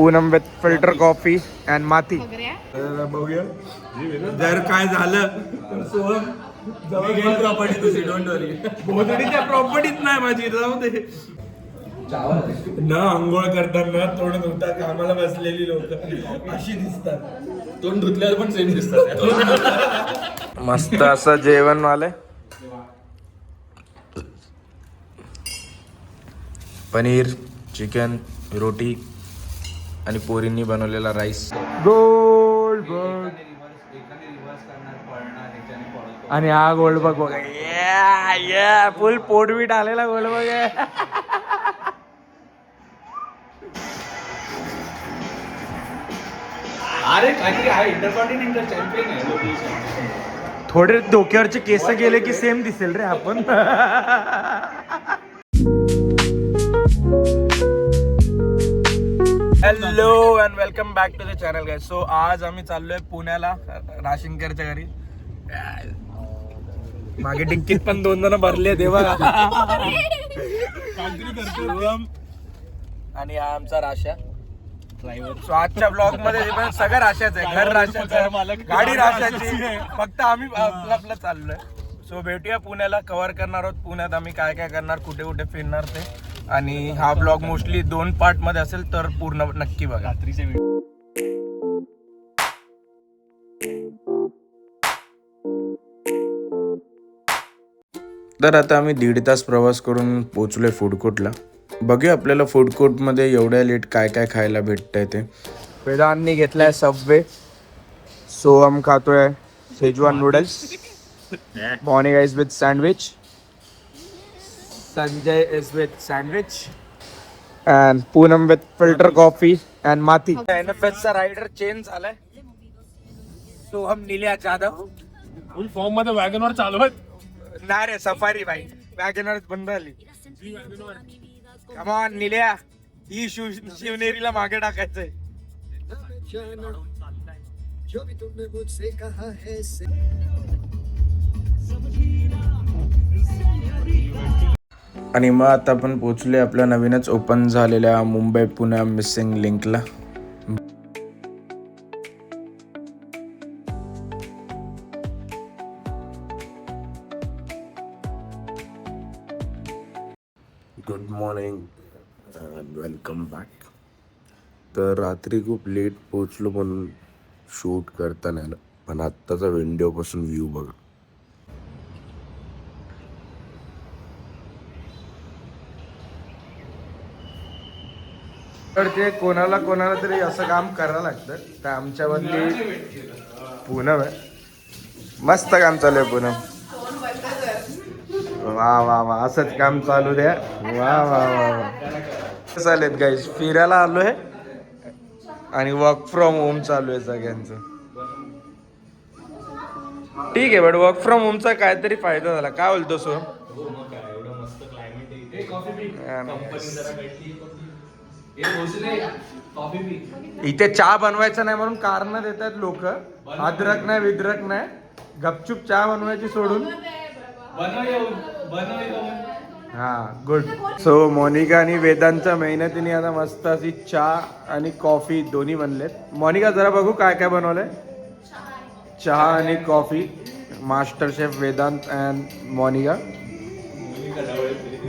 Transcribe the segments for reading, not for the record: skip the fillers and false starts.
Poonam with filter coffee and माती. बघूया जर काय झालं तर सोहम प्रॉपर्टी तुझी, डोंट वरी. भोसडीच्या प्रॉपर्टीच नाही माझी, जाऊ दे. न आंघोळ करताना तोंड धुता कामाला बसलेली लोक अशी दिसतात. तोंड धुतल्यावर पण सेम दिसतात. मस्त असं जेवण वाले. पनीर, चिकन, रोटी आणि पोरींनी बनवलेला राईस. गोल्ड बग. आणि हा गोल्ड बग बघा, फुल पोटबीट आलेला गोल्ड बग आहे. अरे काहीतरी आहे, इंटरकॉन्टिनेंटल चॅम्पियन आहे. थोडे डोक्यावरचे केस गेले की सेम दिसेल रे आपण. Hello and welcome back to the channel guys. So आज आम्ही चाललोय पुण्याला राशिंकरच्या घरी. मागे डिंकीत पण 2 जण भरले देवा. आणि हा आमचा राशा ड्रायव्हर. सो आजच्या ब्लॉग मध्ये पण सगळं राशाच आहे. घर राशाचं, गाडी राशाची, फक्त आम्ही आपलं चाललोय. सो भेटूया पुण्याला. कव्हर करणार आहोत पुण्यात आम्ही काय काय करणार, कुठे कुठे फिरणार ते. आणि हा ब्लॉग मोस्टली 2 पार्ट मध्ये असेल, तर पूर्ण नक्की बघा. रात्रीचे तर आता आम्ही 1.5 तास प्रवास करून पोहोचलोय फूड कोर्टला. बघूया आपल्याला फूड कोर्टमध्ये एवढ्या लेट काय काय खायला भेटतंय ते. वेदांनी घेतलाय सबवे. सोहम खातोय schezwan noodles. Monika is with sandwich. Sanjay is with sandwich. And Poonam with filter coffee and माती. NFSचा रायडर चेंज झालाय. सोहम निल्या जाधव फुल फॉर्म मध्ये वॅगनवर चालवत. नाही रे, सफारी भाई. वॅगनर बंद झाली. कमॉन निल्या, ही शिवनेरीला मागे टाकायचंय. आणि मग आता आपण पोहोचले आपल्या नवीनच ओपन झालेल्या मुंबई पुणे मिसिंग लिंकला. Good morning and welcome back. तर रात्री खूप लेट पोचलो म्हणून शूट करता नाही आलं, पण आत्ताचा विंडोपासून व्ह्यू बघा. तर ते कोणाला तरी असं काम करायला लागतं. तर आमच्यामधली पूनम आहे. मस्त काम चालू आहे पूनम. वा वा वा, असंच काम चालू द्या. वा वा वा वा. चालेत गाईज, फिरायला आलोय आणि वर्क फ्रॉम होम चालू आहे सगळ्यांचं. ठीक आहे, बट वर्क फ्रॉम होमचा काहीतरी फायदा झाला. काय बोलतो सो? इथे चहा बनवायचं नाही म्हणून कारण देतात लोक. अद्रक नाही, विद्रक नाही, गपचूप चहा बनवायची सोडून. हा गुड. सो मोनिका आणि वेदांच्या मेहनतीने आता मस्त अशी चहा आणि कॉफी दोन्ही बनलेत. मोनिका जरा बघू काय काय बनवलंय. चहा आणि coffee. Master chef Vedant and Monika.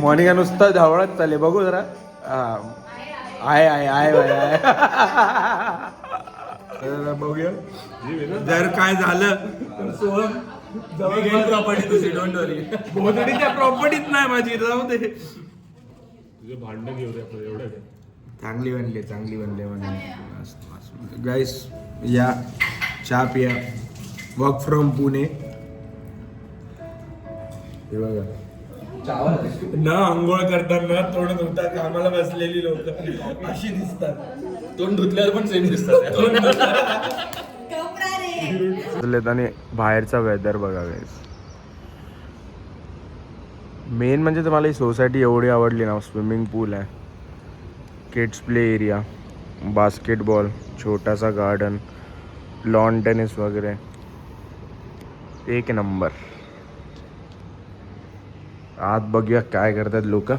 Monika नुसतं धावळत चालले, बघू जरा. आहे आहे आहे आहे. बघूया जर काय झालं तर सोहम प्रॉपर्टी तुझी, डोंट वरी. भोसडीच्या प्रॉपर्टीच नाही माझी, जाऊ दे. तुझे भांडण घेऊ दे आपलं. एवढं चांगली बनले म्हणे. गाईस या चहा पिया. Work from Pune. हे बघा, न आंघोळ करताना तोंड धुता कामाला बसलेली लोक अशी दिसतात. तोंड धुतल्यावर पण सेम दिसतात. आणि बाहेरचा वेदर बघा गाईस. मेन म्हणजे तुम्हाला ही सोसायटी एवढी आवडली ना. स्विमिंग पूल आहे, किड्स प्ले एरिया, बास्केटबॉल, छोटासा गार्डन, लॉन टेनिस वगैरे. एक नंबर. आत बघूया काय करतात लोक.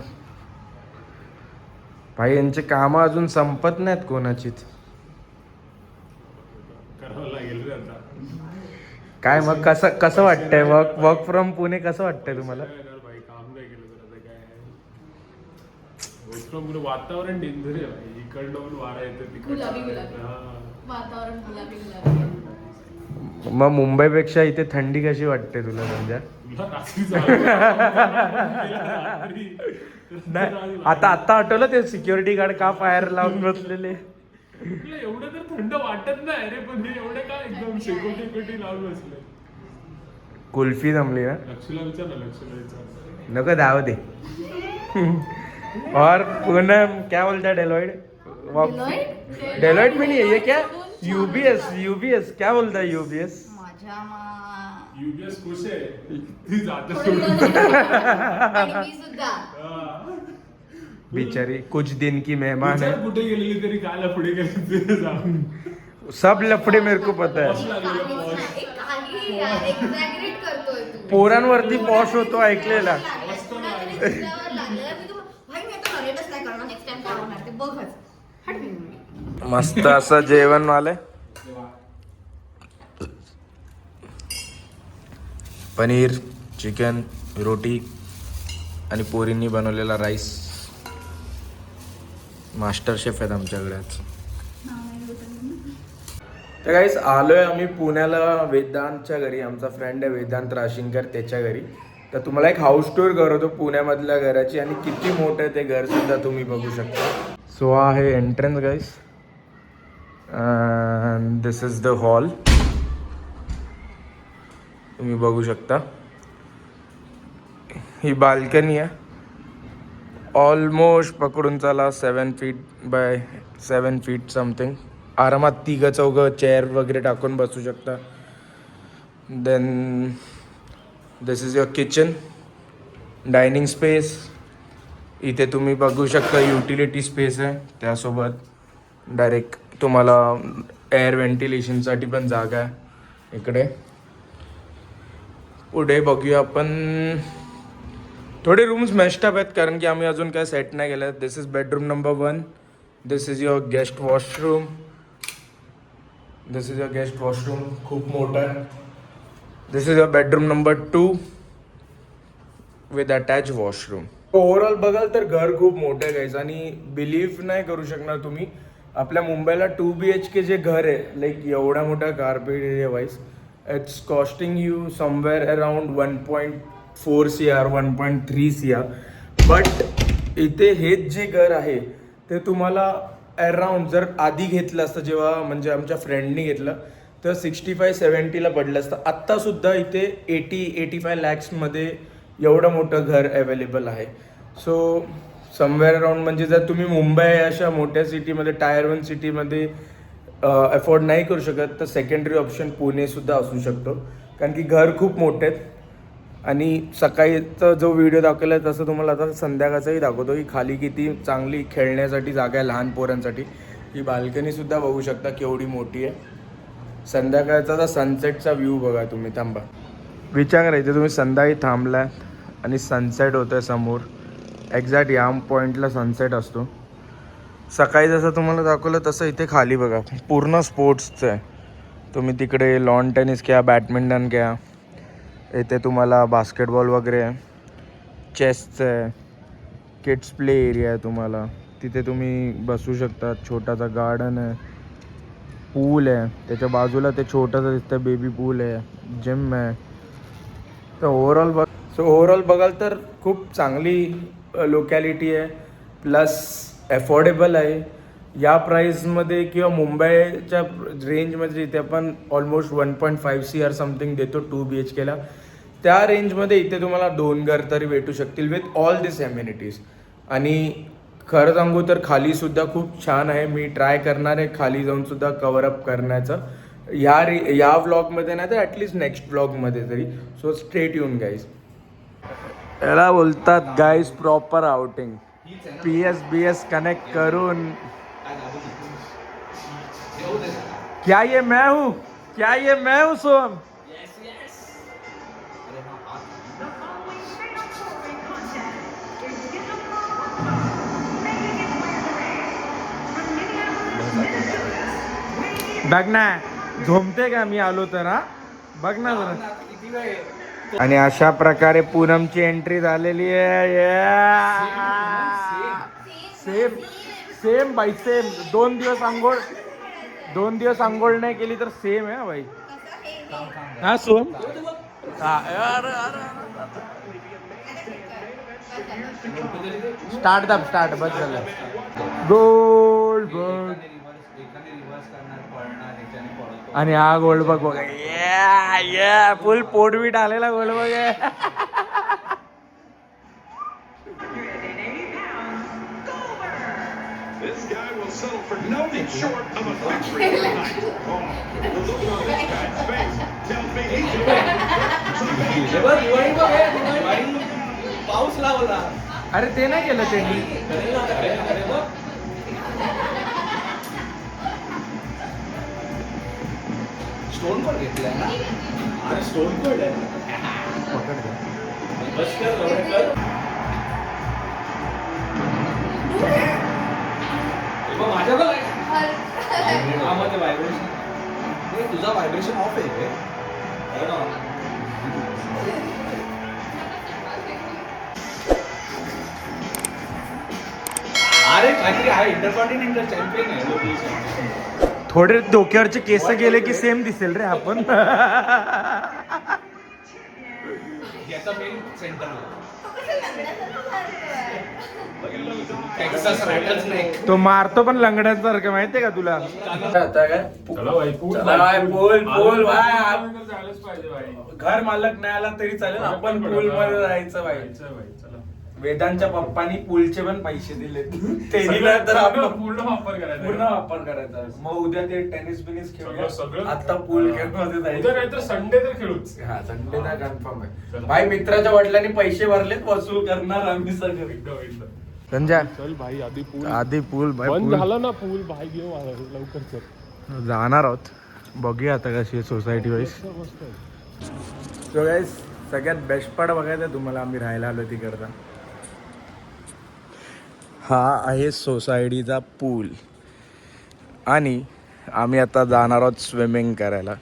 भाई यांचे कामं अजून संपत नाहीत कोणाचीच. करावं लागेल रे आता. काय मग कसं वाटतंय वर्क फ्रॉम पुणे कसं वाटतंय तुम्हाला? काय करणार भाई, काम नाही केलं तर आता काय. वर्क फ्रॉम पुणे वातावरण डेंजर आहे भाई. इकडनं पण वारा येतं गुलाबी तिकडनं. गुलाबी. हा. वातावरण गुलाबी गुलाबी. मग मुंबईपेक्षा इथे थंडी कशी वाटते तुला म्हणजे? तुला रात्री जावं रात्री. नाही आता आठवलं ते सिक्युरिटी गार्ड का फायर लावून बसलेले? तुला एवढं तर थंड वाटत नाही रे, पण हे एवढं का एकदम शेकोटी लावून बसले. कुल्फी जमली ना. लक्षला विचार ना, लक्षला विचार. नको दाव दे. और पूनम क्या बोलता है डेलॉइट? डेलॉइट में नहीं है ये, क्या यूबीएस क्या बोलता है यूबीएस? माझ्या युबीएस खुश आहे ती जाते आणि मी सुद्धा. बिचारी कुछ दिन की मेहमान है. कुठे गेलेली तरी काय पुढे गेली ते सांग. सब लफडे मेरे को पता है. काही यार एक्झॅगरेट करतोय तू. पोरांवरती पॉश होतो ऐकलेला. मस्त असं जेवण वाले. पनीर, चिकन, रोटी आणि पोरींनी बनवलेला राईस. मास्टर शेफ आहेत आमच्याकडे आज. तर गाईस आलोय आम्ही पुण्याला वेदांतच्या घरी. आमचा फ्रेंड आहे वेदांत राशिंकर, त्याच्या घरी. तर तुम्हाला एक हाऊस टूर करवतो पुण्यामधल्या घराची, आणि किती मोठं आहे ते घर सुद्धा तुम्ही बघू शकता. सो हा आहे entrance guys. This is the hall. तुम्ही बघू शकता. ही बाल्कनी आहे. ऑलमोस्ट पकडून चला 7 फीट बाय 7 फीट समथिंग. आरामात 3-4 चेअर वगैरे टाकून बसू शकता. Then this is your kitchen, dining space. इथे तुम्ही बघू शकता युटिलिटी स्पेस आहे. त्यासोबत डायरेक्ट तुम्हाला एअर व्हेंटिलेशनसाठी पण जागा आहे इकडे. पुढे बघूया आपण. थोडे रूम्स मेस्टअप आहेत कारण की आम्ही अजून काय सेट नाही केलं. This is bedroom number 1. This is your guest washroom. This is your guest washroom, खूप मोठं आहे. This is your bedroom number 2 with attach washroom. Overall बघाल तर घर खूप मोठं आहे गाईज, आणि बिलीव्ह नाही करू शकणार तुम्ही. आपल्या मुंबईला 2 BHK जे घर आहे, लाईक एवढा मोठा carpet area wise, it's costing you somewhere around 1.4 CR 1.3 CR. But इथे हेच जे घर आहे ते तुम्हाला अराउंड, जर आधी घेतलं असतं जेव्हा म्हणजे आमच्या फ्रेंडनी घेतलं, तर 65-70ला पडलं असतं. आत्तासुद्धा इथे 80-85 लॅक्समध्ये एवढं मोठं घर अवेलेबल आहे. सो समवेअर अराउंड, म्हणजे जर तुम्ही मुंबई अशा मोठ्या सिटीमध्ये, टायर 1 सिटीमध्ये अफोर्ड नाही करू शकत, तर सेकंडरी ऑप्शन पुणेसुद्धा असू शकतो. कारण की घर खूप मोठे आहेत. आणि सकाळीचा जो व्हिडिओ दाखवला आहे तसं तुम्हाला आता संध्याकाळचाही दाखवतो की खाली किती चांगली खेळण्यासाठी जागा आहे लहान पोरांसाठी. ही बाल्कनीसुद्धा बघू शकता केवढी मोठी आहे. संध्याकाळचा तर सनसेटचा व्ह्यू बघा तुम्ही. थांबा, विचार करा, इथे तुम्ही संध्याकाळी थांबला आणि सनसेट होतं आहे समोर. एक्झॅक्ट या पॉईंटला सनसेट असतो. सकाळी जसं तुम्हाला दाखवलं तसं इथे खाली बघा पूर्ण स्पोर्ट्सचं आहे. तुम्ही तिकडे लॉन टेनिस घ्या, बॅडमिंटन घ्या. इथे तुम्हाला बास्केटबॉल वगैरे आहे, चेसचं आहे, किड्स प्ले एरिया आहे तुम्हाला. तिथे तुम्ही बसू शकता. छोटासा गार्डन आहे, पूल आहे त्याच्या बाजूला, ते छोटंसं दिसतं बेबी पूल आहे, जिम आहे. तर ओव्हरऑल बघाल तर खूप चांगली लोकॅलिटी आहे, प्लस अफोर्डेबल आहे. या प्राईसमध्ये किंवा मुंबईच्या रेंजमध्ये जिथे आपण ऑलमोस्ट 1.5 CR समथिंग देतो 2 BHKला, त्या रेंजमध्ये इथे तुम्हाला 2 घर तरी भेटू शकतील विथ ऑल दिस एम्युनिटीज. आणि खरं सांगू तर खालीसुद्धा खूप छान आहे. मी ट्राय करणार आहे खाली जाऊनसुद्धा कव्हरअप करण्याचं या व्लॉगमध्ये, नाही तर ॲटलिस्ट नेक्स्ट व्लॉगमध्ये तरी. So stay tune guys. याला बोलतात guys proper outing. PSBS connect करून. क्या ये मैं हूँ? क्या ये मैं हूँ सोम? बघ ना झोमते का मी आलो तर हा बघ ना जरा. आणि अशा प्रकारे पूनमची एंट्री झालेली आहे. सेम सेम बाई सेम. 2 दिवस आंघोळ नाही केली तर सेम आहे बाई. हा सोम स्टार्ट बस झालं. गोल्ड बघ आणि हा गोल्ड बघ बघ फुल पोटवीट आलेला गोल्ड बघ. This guy will settle for nothing short of a victory tonight. Oh, the look on this guy's face tells me he's पाऊस लावला. अरे ते नाही केलं त्यांनी. स्टोन कोड घेतलाय ना. अरे स्टोन कोड आहे. बस कर. माझ्या व्हायब्रेशन तुझा व्हायब्रेशन ऑफ आहे. अरे काहीतरी आहे इंटरकॉन्टिनेंटल चॅम्पियन आहे. थोडे डोक्यावरचे केस गेले की सेम दिसेल रे आपण. याचा मेन सेंटर टेक्सास रॅटल्स नाही. तो मारतो पण लंगड्यांसारखं माहितीये का तुला. चला भाई पूल पूल जायलाच पाहिजे भाई. घर मालक नाही आला तरी चालेल आपण पूल मध्ये जायचं बाई. चला वेदांच्या पप्पानी पूलचे पण पैसे दिले. तर आपण पूर्ण वापर करायचा. पूर्ण वापर करायचा. मग उद्या ते टेनिस बिनिस खेळूया. सगळं आता पूल खेळमध्ये उद्या जायचं. नाहीतर संडे तर खेळूच. हा संडे ना कन्फर्म आहे. भाई मित्राच्या वडिलांनी पैसे भरलेत वसूल करणार आम्ही सगळे. संजय चल भाई आधी पूल भाई बंद पूल झालं ना. पूल भाई घेऊ लवकर चल. जाणार आहोत. बघूया आता कशी आहे सोसायटी वाईज. सो गाईस सगळ्यात बेस्ट पार्ट बघायचं तुम्हाला आम्ही राहायला आलो तिकडचा. हा आहे सोसायटीचा पूल आणि आम्ही आता जाणार आहोत स्विमिंग करायला.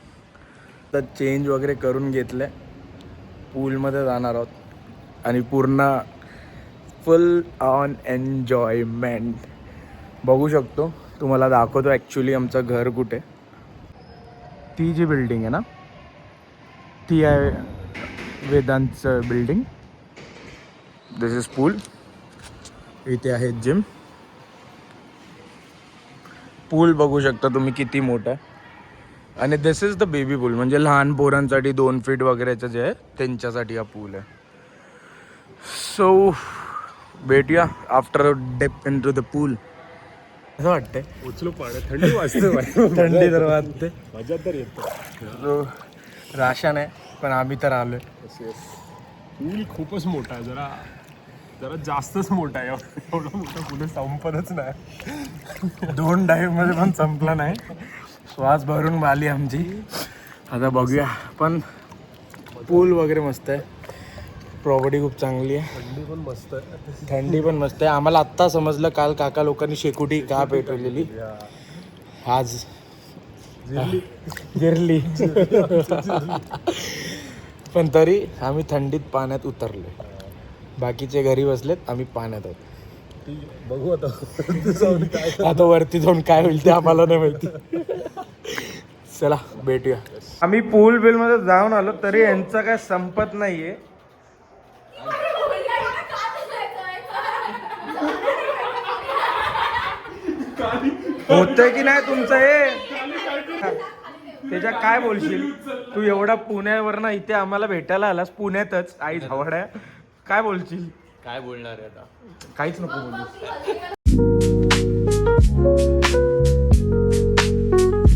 तर चेंज वगैरे करून घेतलं आहे. पूलमध्ये जाणार आहोत आणि पूर्ण फुल ऑन एन्जॉयमेंट बघू शकतो. तुम्हाला दाखवतो ॲक्च्युली आमचं घर कुठे. ती जी बिल्डिंग आहे ना ती आहे वेदांतचं बिल्डिंग. दिस इज पूल. इथे आहे जिम. पूल बघू शकता तुम्ही किती मोठा आहे. आणि दिस इज द बेबी पूल म्हणजे लहान पोरांसाठी 2 फीट वगैरेचं जे आहे त्यांच्यासाठी हा पूल आहे. सो भेटूया आफ्टर डेप इन टू द पूल. असं वाटतंय उचलू पाण्यात. थंडी वाजते. थंडी तर वाटते. मजा तर येतो. सो राशन आहे पण आम्ही तर आलोय. पूल खूपच मोठा आहे. जरा जास्तच मोठा आहे. एवढा मोठा पूल संपतच नाही. 2 डाईव्ह मध्ये पण संपला नाही. श्वास भरून आली आमची. आता बघूया. पण पूल वगैरे मस्त आहे. प्रॉपर्टी खूप चांगली आहे. थंडी पण मस्त आहे. थंडी पण मस्त आहे. आम्हाला आत्ता समजलं काल काका लोकांनी शेकोटी का पेटवलेली. आज जिरली. पण तरी आम्ही थंडीत पाण्यात उतरलो. बाकीचे घरी बसलेत आम्ही पाण्यात आहोत. बघू आता. आता वरती जाऊन काय होईल ते आम्हाला नाही माहिती. चला भेटूया. आम्ही पूल बिल मध्ये जाऊन आलो तरी यांचं काय संपत नाहीये. होतंय की नाही तुमचं हे. त्याच्या काय बोलशील तू. एवढा पुण्यावरनं इथे आम्हाला भेटायला आलास. पुण्यातच आई झावड्या. काय बोलशील. काय बोलणार आहे आता. काहीच नको बोलू.